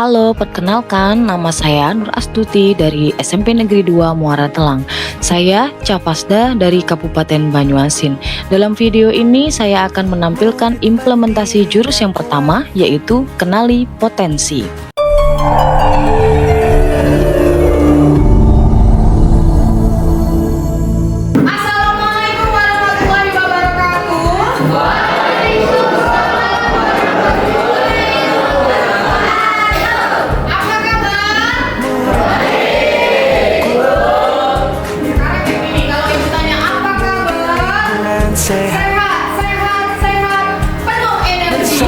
Halo, perkenalkan nama saya Nur Astuti dari SMP Negeri 2 Muara Telang. Saya Capasda dari Kabupaten Banyuasin. Dalam video ini saya akan menampilkan implementasi jurus yang pertama, yaitu kenali potensi. Assalamualaikum warahmatullahi wabarakatuh. Apa kabar? Sekarang kayak gini, kalau ibu tanya apa kabar? Sehat, sehat, sehat, penuh energi.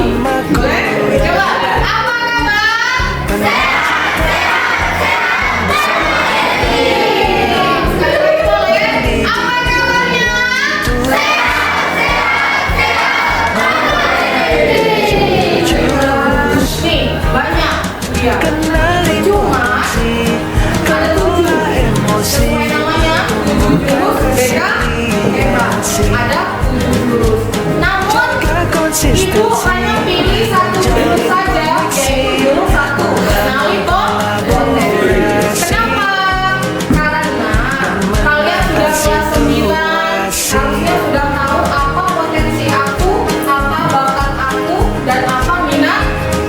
Boleh? Coba, apa kabar? Sehat, sehat, sehat, penuh energi. Sekali lagi boleh? Apa kabarnya? Sehat, sehat, sehat, penuh energi. Nih, banyak. Iya. Cuma ada 7 sesuai namanya jurus BK ada 7 jurus. Namun ibu hanya pilih satu jurus saja, yaitu jurus 1, kenali potensi. Kenapa? Karena kalian sudah kelas 9, harusnya sudah tahu apa potensi aku, apa bakat aku, dan apa minat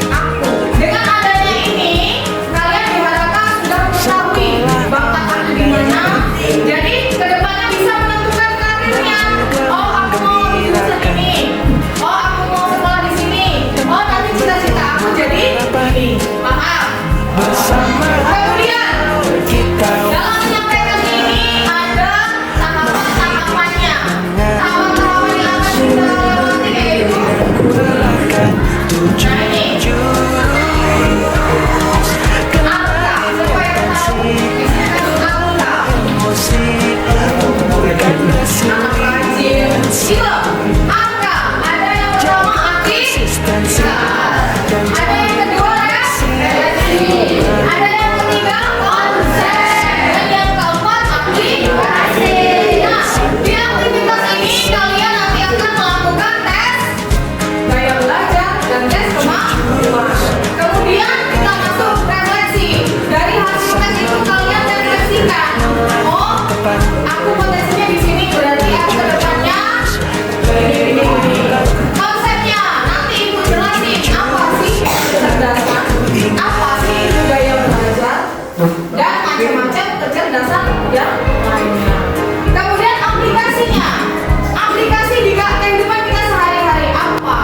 aku. Dengan adanya ini, kalian diharapkan sudah mengetahui bakat aku di mana. Jadi kedepannya bisa menentukan karirnya. Oh, aku mau di jurusan ini. Oh, aku mau sekolah di sini. Oh, nanti cita-cita aku jadi ini. Paham? Kemudian dalam menyampaikan ini ada tahapan-tahapannya. Tahapan-tahapan yang akan kita lewati yaitu nah ini angka, supaya tahu di sini ada angka. Anak rajin. Itu angka. Ada yang pertama aktivitas. Ada yang kedua relasi. Ada yang ketiga konsep. Dan yang keempat aplikasi. Nah, di aktivitas ini kalian nanti akan melakukan tes gaya belajar dan tes kemampuan. Kemudian kita masuk refleksi. Dari hasil tes itu kalian refleksikan. Oh, aku potensinya di sini, berarti aku ke depannya ini. Konsepnya nanti ibu jelasin apa sih kecerdasan, apa sih itu gaya belajar, dan macam-macam kecerdasan yang lainnya. Kemudian aplikasinya, aplikasi di kehidupan kita sehari-hari apa?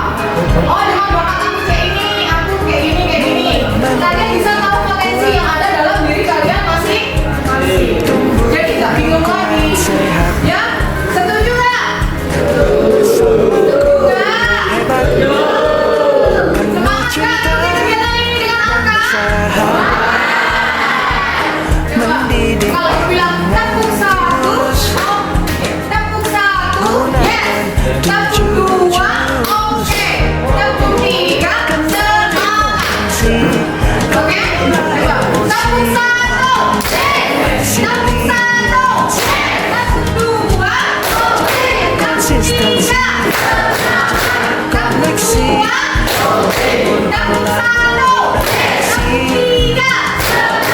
Oh, dengan bakat aku kayak ini, aku kayak ini, kayak ini. Kalian bisa tahu potensi yang ada dalam diri kalian masing-masing. Jadi nggak bingung lagi. Ya, setuju nggak? Setuju nggak? Semangat nggak ikuti kegiatan ini dengan angka? Coba, kalau bilang tepuk 1, oke. Tepuk 1, yes. Tepuk 2, oke. Tepuk 3, semangat. Oke? Coba, tepuk 1, yes. Tepuk 1, yes. Tepuk 2, oke. Tepuk 3, semangat. Tepuk 2, oke. Tepuk 1, yes. Tepuk 3, semangat.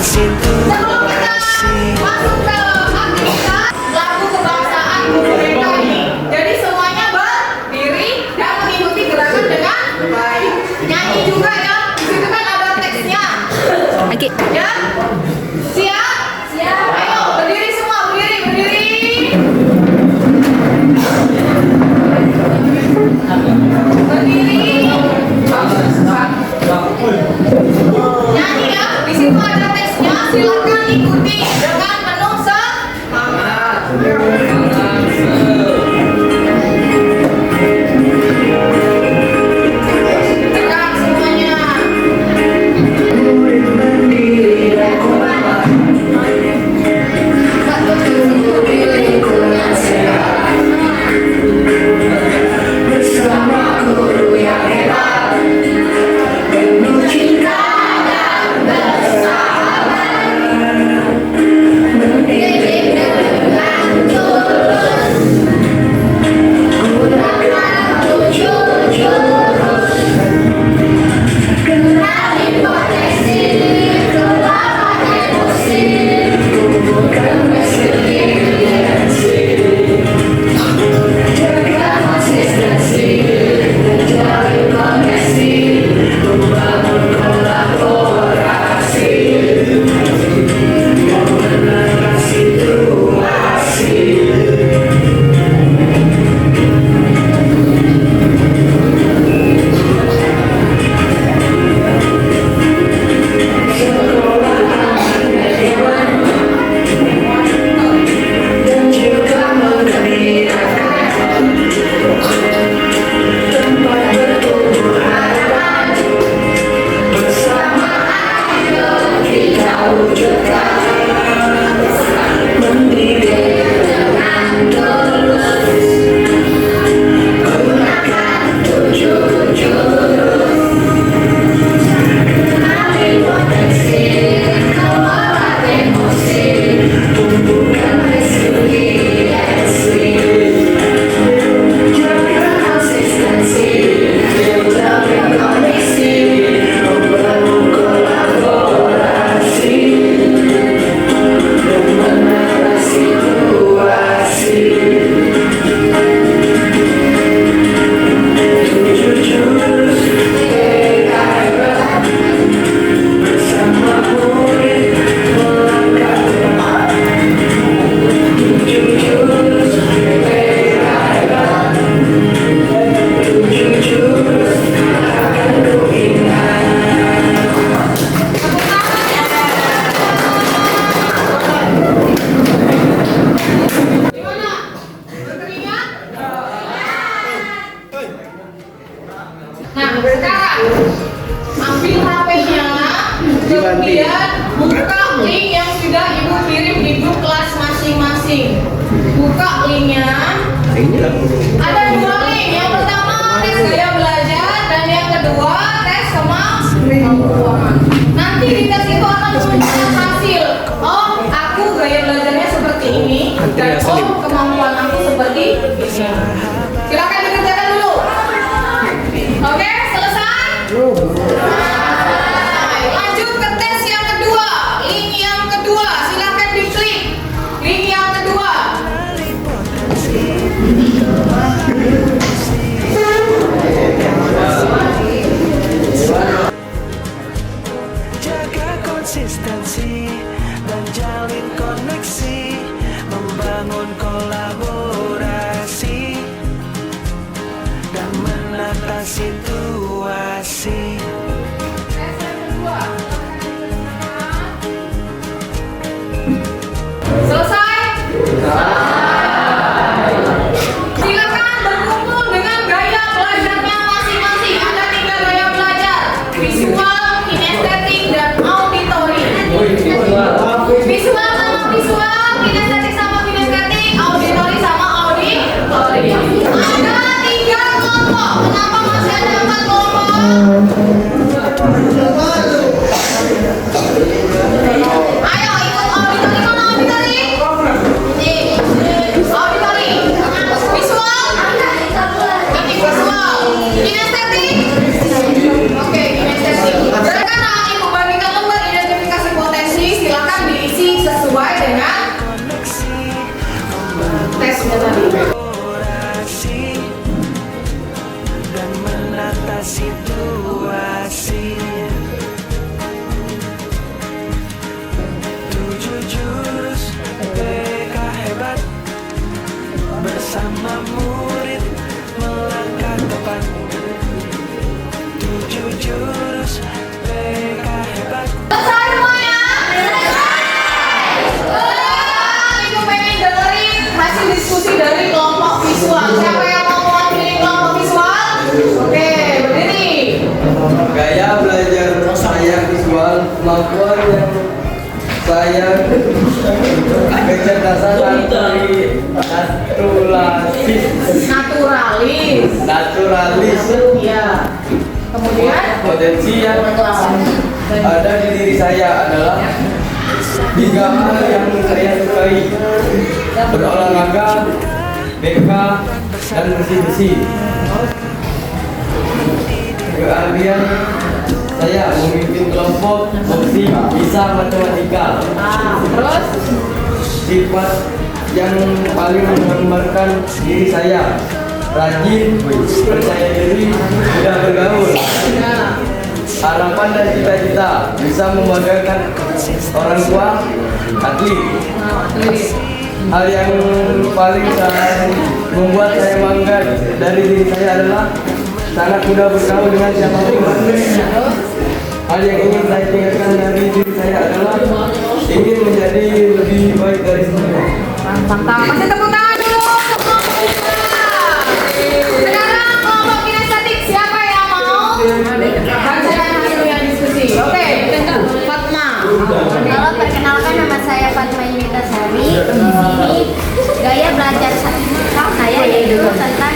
Sebelum kita masuk ke aktivitas lagu kebangsaan Merdeka ini, jadi semuanya berdiri dan mengikuti gerakan dengan baik. Nyanyi juga ya, di situ kan ada teksnya. Oke. Ya, siap? Siap. Ayo berdiri semua, berdiri, berdiri. Berdiri. Nyanyi ya, di situ ada teksnya. sekarang ambil HP-nya, kemudian buka link yang sudah ibu kirim di grup kelas masing-masing. Buka linknya. Ada 2 link. Yang pertama tes gaya belajar dan yang kedua tes kemampuan. Nanti di tes itu akan menunjukkan hasil. Oh, aku gaya belajarnya seperti ini dan oh kemampuan aku seperti ini. Silakan dikerjakan dulu. Oke, selesai. Lanjut ke tes yang kedua. Link yang kedua, silakan diklik. Link yang kedua. Jaga konsistensi dan jalin koneksi, membangun kolaborasi dan menata situasi. Tes yang kedua. Selesai? Silakan berkumpul dengan gaya belajarnya masing-masing. Ada 3 gaya belajar: visual, kinestetik, dan auditory. Visual sama visual, kinestetik sama kinestetik, auditory sama auditory. Ada 3 kelompok. Kenapa masih ada 4 kelompok? Ayo ikut auditory. Mana auditory? Nih, auditory. Visual? Ini visual. Kinestetik? Oke, kinestetik. Sekarang ibu bagikan lembar identifikasi potensi. Silakan diisi sesuai dengan tesnya tadi. Kolaborasi dan menata situasi. 7 jurus BK hebat, bersama murid melangkah tepat. 7 jurus BK hebat. Selesai semuanya? Ibu pengen dengerin hasil diskusi dari kelompok visual. Siapa yang mau mewakili kelompok visual? Oke, berdiri. Gaya belajar saya visual, kemampuan yang saya kecerdasan dari naturalis Ya. Kemudian potensi yang ada di diri saya adalah 3 hal yang saya sukai: berolahraga, BK, dan bersih-bersih. Keahlian saya memimpin kelompok, bersih, bisa matematika. terus Sifat yang paling menggambarkan diri saya: rajin, percaya diri, mudah bergaul. Harapan dan cita-cita: bisa membanggakan orang tua, atlet. Hal yang paling membuat saya bangga dari diri saya adalah sangat mudah bergaul dengan siapapun. Hal yang ingin saya tingkatkan dari diri saya adalah ingin menjadi lebih baik dari sebelumnya. mantap. Kasih tepuk tangan dulu untuk kelompok kita. Sekarang kelompok kinestetik siapa yang mau bacakan hasilnya diskusi? Oke, Fatma. Halo, perkenalkan nama saya Fatma Yunita Sari. Di sini gaya belajar saya yaitu tentang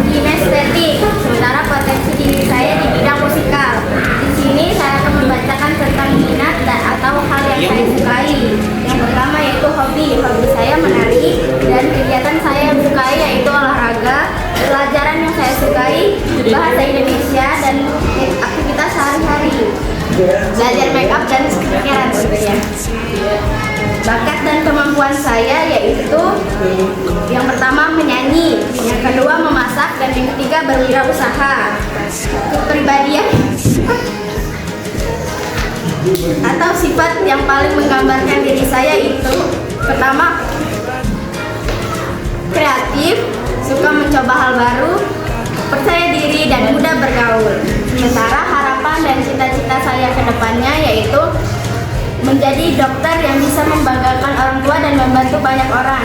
kinestetik. Sementara potensi diri saya di bidang musikal. Di sini saya akan membacakan tentang minat dan atau hal yang saya sukai. Yang pertama yaitu hobi. Hobi saya menari dan kegiatan saya yang sukai yaitu olahraga. Pelajaran yang saya sukai bahasa Indonesia dan aktivitas sehari-hari. Belajar make up dan skincare tentunya. Bakat dan kemampuan saya yaitu yang pertama menyanyi, yang kedua memasak, dan yang ketiga berwirausaha. Kepribadian atau sifat yang paling menggambarkan diri saya itu pertama kreatif, suka mencoba hal baru, percaya diri dan mudah bergaul. Sementara harapan dan cita-cita saya ke depannya yaitu menjadi dokter yang bisa membanggakan orang tua dan membantu banyak orang.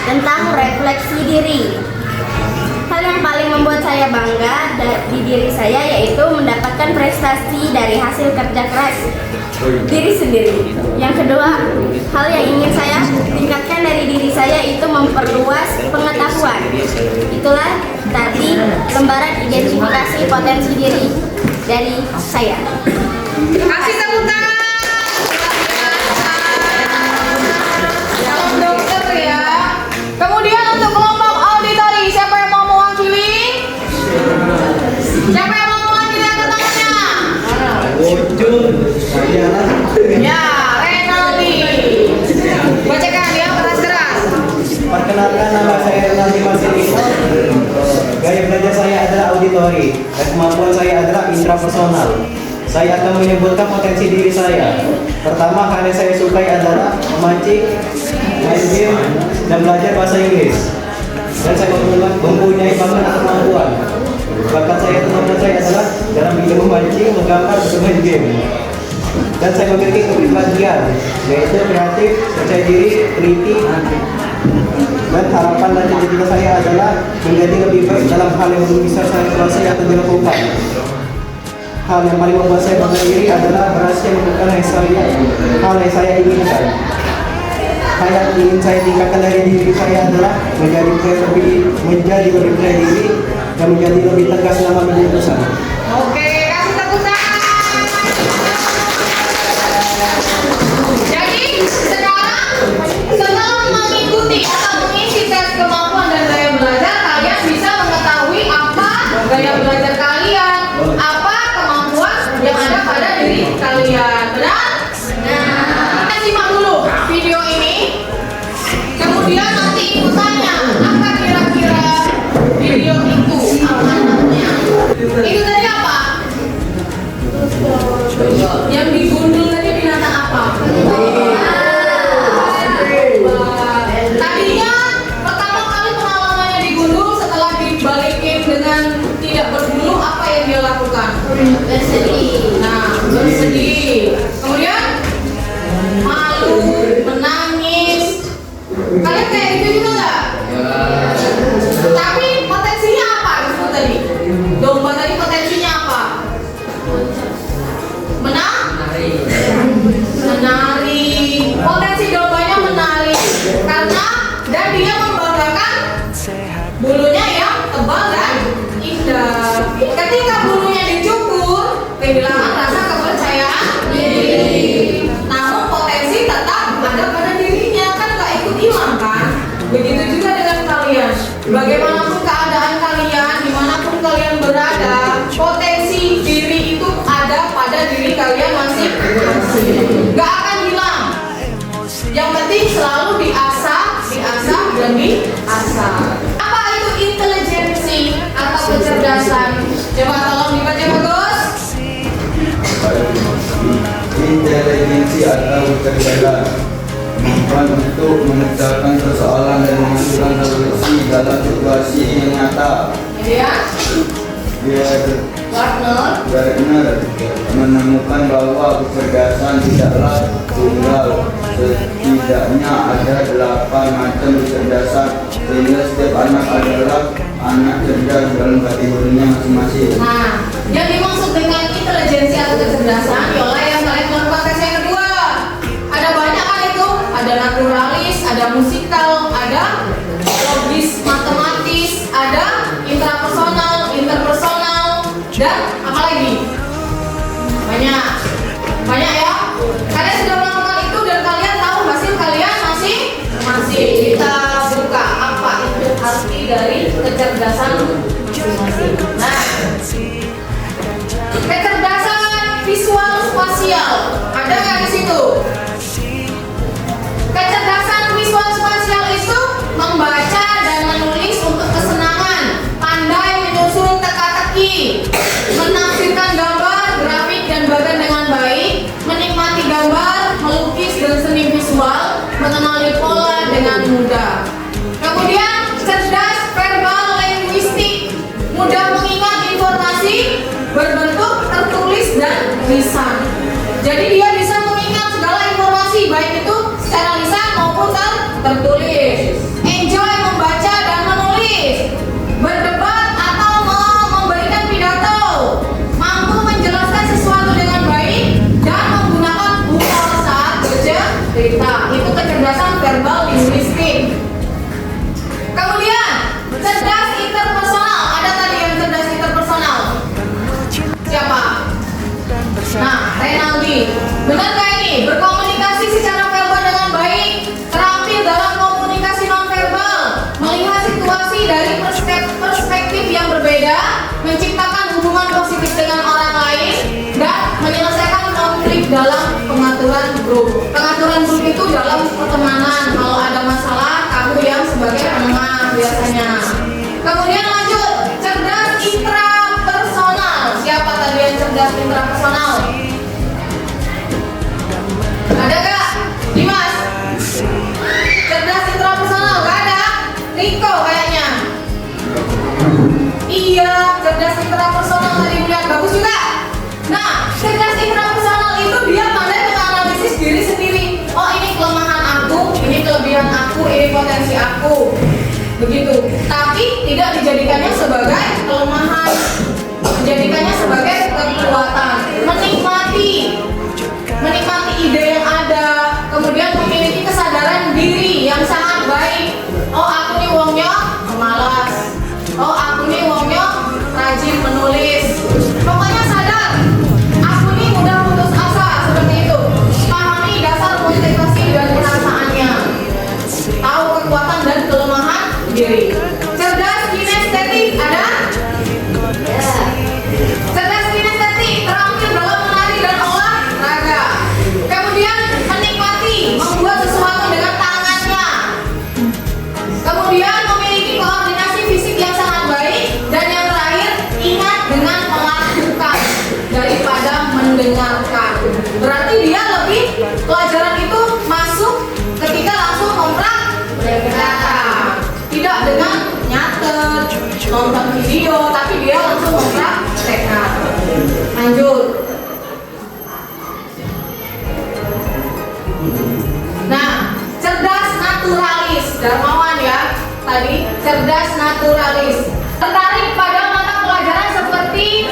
Tentang refleksi diri. Hal yang paling membuat saya bangga di diri saya yaitu mendapatkan prestasi dari hasil kerja keras diri sendiri. Yang kedua, hal yang ingin saya tingkatkan dari diri saya itu memperluas pengetahuan. Itulah tadi lembaran identifikasi potensi diri dari saya. Kasih tepuk tangan. Salam dokter ya. Kemudian untuk kelompok auditori, siapa yang mau mewakili? Siapa yang mau mewakili angkat tangannya? Ya, Renaldi. Bacakan ya, keras-keras. Perkenalkan, nama saya Renaldi Marcelino. Gaya belajar saya adalah auditori dan kemampuan saya adalah intrapersonal. Saya akan menyebutkan potensi diri saya. Pertama, hal yang saya sukai adalah memancing, main game, dan belajar bahasa Inggris. Dan saya mempunyai bakat dan kemampuan. Bakat saya kemampuan saya adalah dalam bidang memancing, menggambar, dan bermain game. Dan saya memiliki kepribadian, yaitu kreatif, percaya diri, teliti, dan harapan dan cita-cita saya adalah menjadi lebih baik dalam hal yang belum bisa saya kuasai atau dilakukan. Hal yang paling membuat saya bangga diri adalah berhasil melakukan hal yang saya inginkan. Hal yang ingin saya tingkatkan dari diri saya adalah menjadi lebih percaya diri dan menjadi lebih tegas dalam mengambil keputusan. Oke, kasih tepuk tangan. Jadi sekarang setelah mengikuti atau mengisi tes kemampuan dan gaya belajar, kalian bisa mengetahui apa gaya belajar kalian, apa kemampuan yang ada pada diri kalian. Benar? Nah, simak dulu video ini. Kemudian nanti ibu tanya, apa kira-kira video itu apa namanya? Itu tadi apa? Yang digundul tadi binatang apa? Tadinya pertama kali pengalamannya digundul, setelah dibalikin dengan tidak berbulu, apa yang dia lakukan? Bersedih. Nah, bersedih. Kemudian malu, menangis. Kalian kayak gitu juga nggak? Tapi potensinya apa itu tadi? Domba tadi potensinya apa? Menari. Potensi dombanya menari karena dan dia membanggakan bulunya yang tebal dan indah. Ketika bulunya dicukur, kehilangan rasa kepercayaan diri. Namun potensi tetap ada pada dirinya, kan nggak ikut hilang kan? Begitu juga dengan kalian. Bagaimanapun keadaan kalian, dimanapun kalian berada, potensi diri itu ada pada diri kalian masing-masing. Gak akan hilang. Yang penting selalu diasah dan diasah. Apa itu intelijensi atau kecerdasan? Coba tolong dibaca bagus. Intelijensi atau kecerdasan kemampuan untuk mengerjakan persoalan dan menentukan solusi dalam situasi yang nyata. Ya. Gardner menemukan bahwa kecerdasan tidaklah tunggal. Setidaknya ada 8 macam kecerdasan, sehingga setiap anak adalah anak cerdas dalam kategorinya masing-masing. Nah, yang dimaksud dengan intelijensi atau kecerdasan ialah yang kalian melakukan tes yang kedua. Ada banyak kan itu? Ada naturalis, ada musikal, ada logis, matematis, ada intrapersonal, interpersonal, dan apa lagi? Banyak ya. Kalian sudah melakukan itu dan kalian tahu hasil kalian masing-masing. Kita buka apa itu arti dari kecerdasan masing-masing. Nah, kecerdasan visual spasial ada nggak di situ? Kecerdasan visual spasial itu membaca dan menulis untuk kesenangan, pandai menyusun teka-teki, menafsirkan gambar, grafik dan bagan dengan baik, menikmati gambar, melukis dan seni visual, mengenali pola dengan mudah. Kemudian cerdas verbal linguistik, mudah mengingat informasi berbentuk tertulis dan lisan. Jadi dia bisa mengingat segala informasi baik itu secara lisan maupun tertulis. Enjoy membaca dan menulis, berdebat biasanya. Kemudian lanjut, cerdas intrapersonal. Siapa tadi yang cerdas intrapersonal? Ada gak? Dimas? Cerdas intrapersonal gak ada? Riko kayaknya. Iya, cerdas intrapersonal tadi lihat bagus juga. Nah, cerdas intrapersonal itu dia pandai menganalisis diri sendiri. Oh, ini kelemahan aku, ini kelebihan aku, ini potensi aku. Begitu. Tapi tidak dijadikannya sebagai kelemahan, menjadikannya sebagai kekuatan. Menikmati ide yang ada, kemudian memiliki kesadaran diri yang sangat baik. Oh, aku nih wongnya pemalas. Oh, aku nih wongnya rajin menulis. Pokoknya sadar, aku nih mudah putus asa, seperti itu. Pahami dasar motivasi dan perasaannya. Tahu kekuatan dan kelemahan diri. Cerdas kinestetik ada? Ya. Cerdas kinestetik terampil dalam menari dan olahraga. Kemudian menikmati membuat sesuatu dengan tangannya. Kemudian memiliki koordinasi fisik yang sangat baik. Dan yang terakhir, ingat dengan melakukan daripada mendengarkan. Berarti dia lebih pelajaran itu masuk ketika langsung mempraktekkan. Tidak dengan nyatet, nonton video, tapi dia langsung mempraktekkan. Lanjut. Nah, cerdas naturalis, Darmawan ya. Tadi cerdas naturalis. Tertarik pada mata pelajaran seperti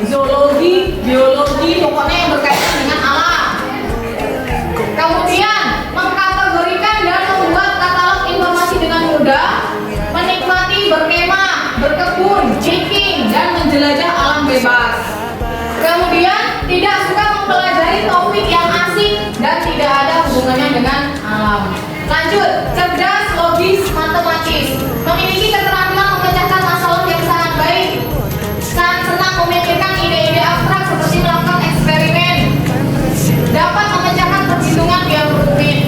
zoologi, biologi, pokoknya yang berkaitan dengan alam. Kemudian mengkategorikan dan membuat katalog informasi dengan mudah, menikmati berkemah, berkebun, hiking, dan menjelajah alam bebas. Kemudian tidak suka mempelajari topik yang asing dan tidak ada hubungannya dengan alam. Lanjut, cerdas logis matematis, memiliki keterampilan memecahkan masalah yang sangat baik, sangat senang memikirkan ide-ide abstrak seperti melakukan eksperimen, dapat memecahkan perhitungan yang rumit.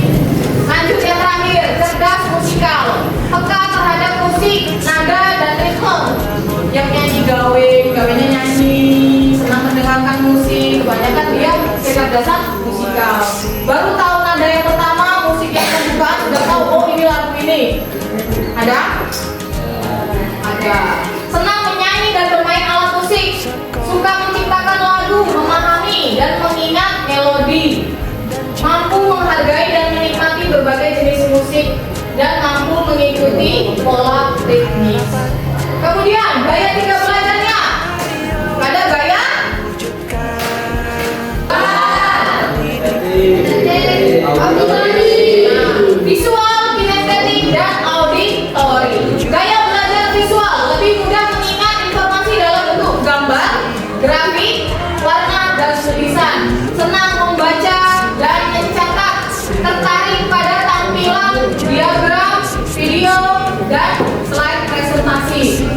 Lanjut yang terakhir, cerdas musikal, peka terhadap musik, nada, dan ritme. Yang nyanyi gawenya nyanyi, senang mendengarkan musik, kebanyakan dia kecerdasan musikal. Baru tahu nada yang pertama, musik yang pembukaan sudah tahu, oh ini lagu ini. Ada? Ada. Senang menyanyi dan bermain alat musik, suka menciptakan lagu, memahami dan mengingat melodi, mampu menghargai dan menikmati berbagai jenis musik, dan mampu mengikuti pola ritmis. Kemudian gaya tiga belajarnya. Ada gaya? Visual, kinestetik, dan auditori. Gaya belajar visual lebih mudah mengingat informasi dalam bentuk gambar, grafik, warna, dan tulisan. Senang membaca dan mencatat. Tertarik pada tampilan diagram, video, dan slide presentasi.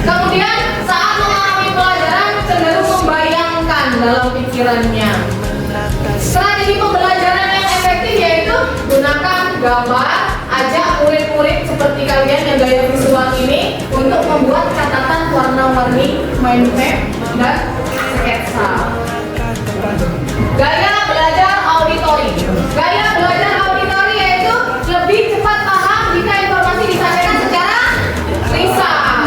Kemudian saat memahami pelajaran cenderung membayangkan dalam pikirannya. Strategi pembelajaran yang efektif yaitu gunakan gambar, ajak murid-murid seperti kalian yang gaya visual ini untuk membuat catatan warna-warni, mind map, dan sketsa. Gaya belajar auditori. Gaya belajar auditori yaitu lebih cepat paham jika informasi disampaikan secara lisan.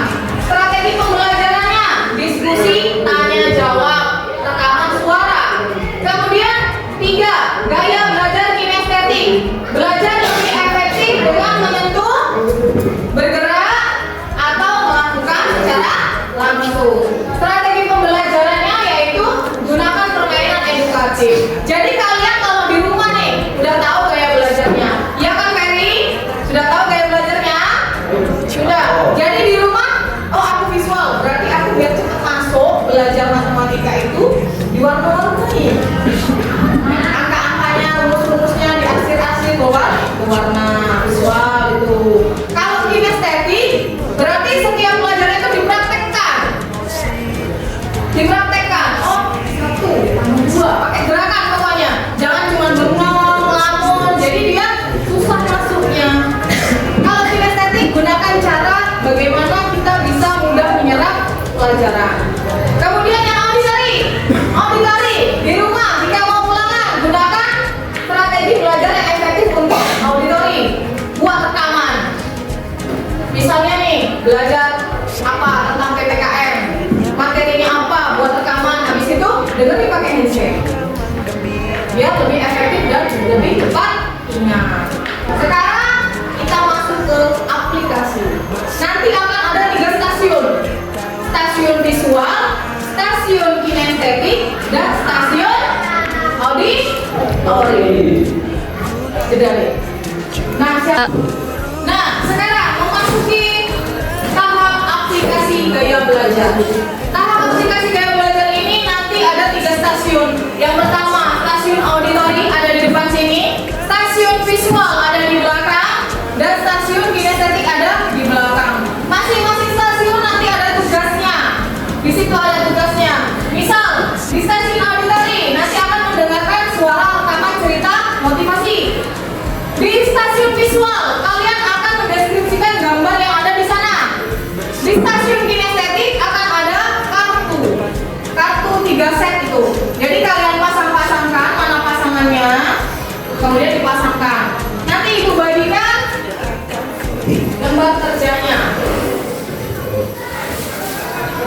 Strategi pembelajarannya diskusi, tanya jawab, rekaman suara. Kemudian 3, gaya belajar kinestetik. Belajar lebih efektif dengan menyentuh, bergerak, atau melakukan secara langsung. Strategi pembelajarannya yaitu gunakan permainan edukatif. nih belajar apa tentang PPKM, materinya apa buat rekaman, habis itu dengerin pakai handset biar lebih efektif dan lebih cepat ingat. Sekarang kita masuk ke aplikasi. Nanti akan ada 3 stasiun: stasiun visual, stasiun kinestetik, dan stasiun auditori. Jeda deh. Nah, sekarang memasuki tahap aplikasi gaya belajar. Tahap aplikasi gaya belajar ini nanti ada 3 stasiun. Yang pertama, stasiun auditori ada di depan sini, stasiun visual ada di belakang, dan stasiun kinestetik ada di belakang. Masing-masing stasiun nanti ada tugasnya. Di situ ada tugasnya. Misal, di stasiun auditori nanti akan mendengarkan suara rekaman cerita motivasi. Di stasiun visual kalian akan mendeskripsikan gambar yang ada di sana. Di stasiun kinestetik akan ada kartu 3 set itu. Jadi kalian pasang-pasangkan mana pasangannya, kemudian dipasangkan. Nanti ibu bagikan gambar kerjanya.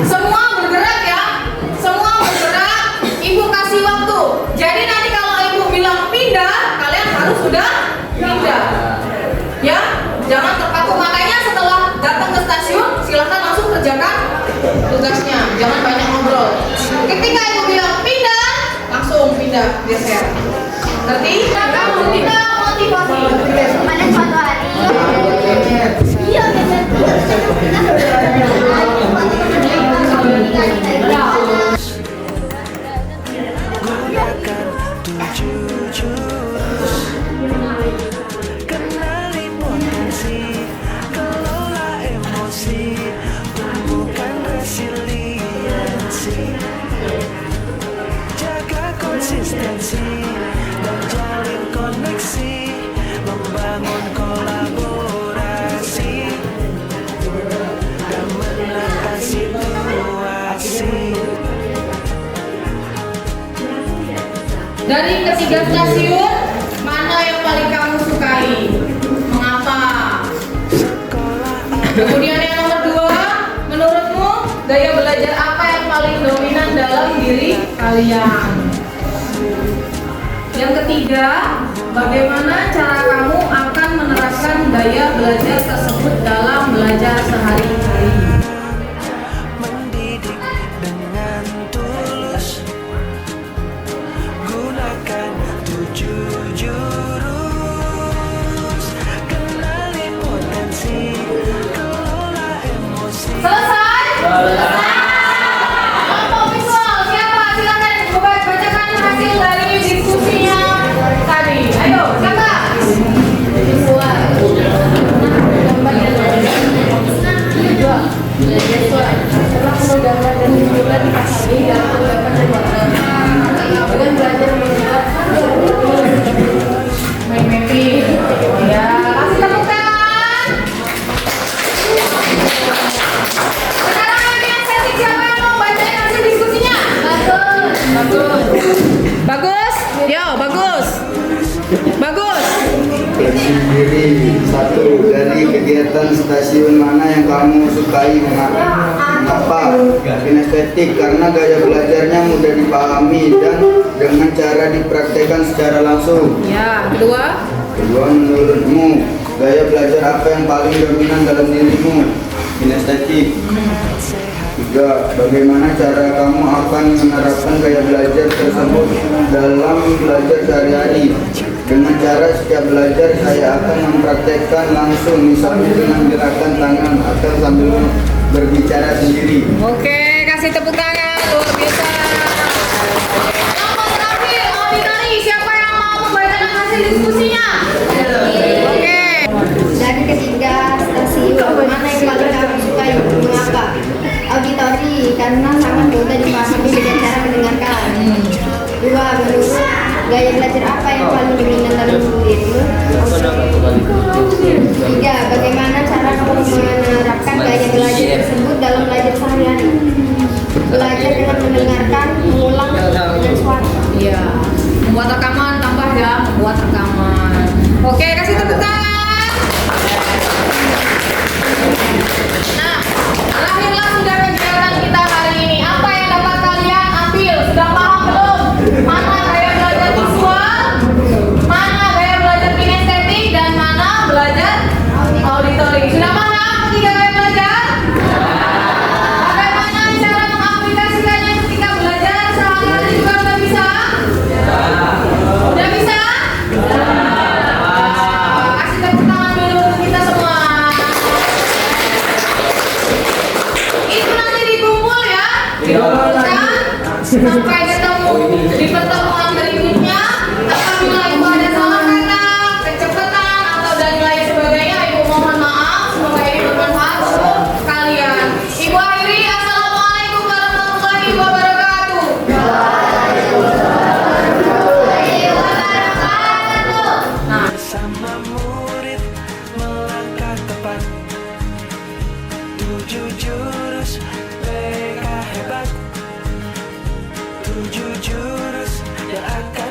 Semua bergerak ya, semua bergerak. Ibu kasih waktu. Jadi nanti kalau ibu bilang pindah, kalian harus sudah pindah. Ya, jangan terpaku. Makanya setelah datang ke stasiun, silahkan langsung kerjakan tugasnya. Jangan banyak ngobrol. Ketika ibu bilang pindah, langsung pindah, geser. Ngerti? Kamu tidak motivasi. Pada suatu hari, iya Gunakan 7 jurus, kenali potensi, kelola emosi, tumbuhkan resiliensi, jaga konsistensi dan jalin koneksi, membangun kolaborasi dan menata situasi. Dari ketiga stasiun, mana yang paling kamu sukai? Mengapa? Kemudian yang nomor 2, menurutmu gaya belajar apa yang paling dominan dalam diri kalian? Yang ketiga, bagaimana cara kamu akan menerapkan gaya belajar tersebut dalam belajar sehari-hari? Mendidik dengan tulus, gunakan 7 jurus, kenali potensi, kelola emosi. Selesai? Kelompok visual, siapa? Silakan bacakan hasil dari diskusinya tadi. Ayo, siapa? Visual. Gambar dan visual. Setelah gambar dan visual dipasang dalam gambar dan warna. Kemudian belajar membuat mind mapping. Ya, kasih tepuk tangan. Sekarang yang setting siapa yang mau bacain hasil diskusinya? Bagus. Bagus. Yo, bagus. Bagus. Sendiri. 1. Dari kegiatan stasiun mana yang kamu sukai? Mengapa? Kinestetik, karena gaya belajarnya mudah dipahami dan dengan cara dipraktekkan secara langsung. Ya, kedua. Kedua, menurutmu gaya belajar apa yang paling dominan dalam dirimu? Kinestetik. 3. Bagaimana cara kamu akan menerapkan gaya belajar tersebut dalam belajar sehari-hari? Dengan cara setiap belajar saya akan mempraktekkan langsung, misalnya dengan gerakan tangan atau sambil berbicara sendiri. Oke, kasih tepuk tangan. Luar biasa. Nomor terakhir, auditori. Siapa yang mau membacakan hasil diskusinya? Oke. dari ketiga stasiun mana yang paling kamu sukai? Mengapa? Auditori, karena sangat mudah dipahami dengan cara mendengarkan. 2. Menurut gaya belajar apa yang paling dominan dalam dirimu? 3. Bagaimana cara kamu menerapkan gaya belajar tersebut dalam belajar sehari-hari? Belajar dengan Sampai ketemu di pertemuan berikutnya. Apabila ibu ada salah kata, kecepatan atau dan lain sebagainya, ibu mohon maaf. Semoga ini bermanfaat untuk kalian. Ibu akhiri, assalamualaikum warahmatullahi wabarakatuh. Nah, Sama murid melangkah tepat 7 jurus mereka hebat 7 jurus yang akan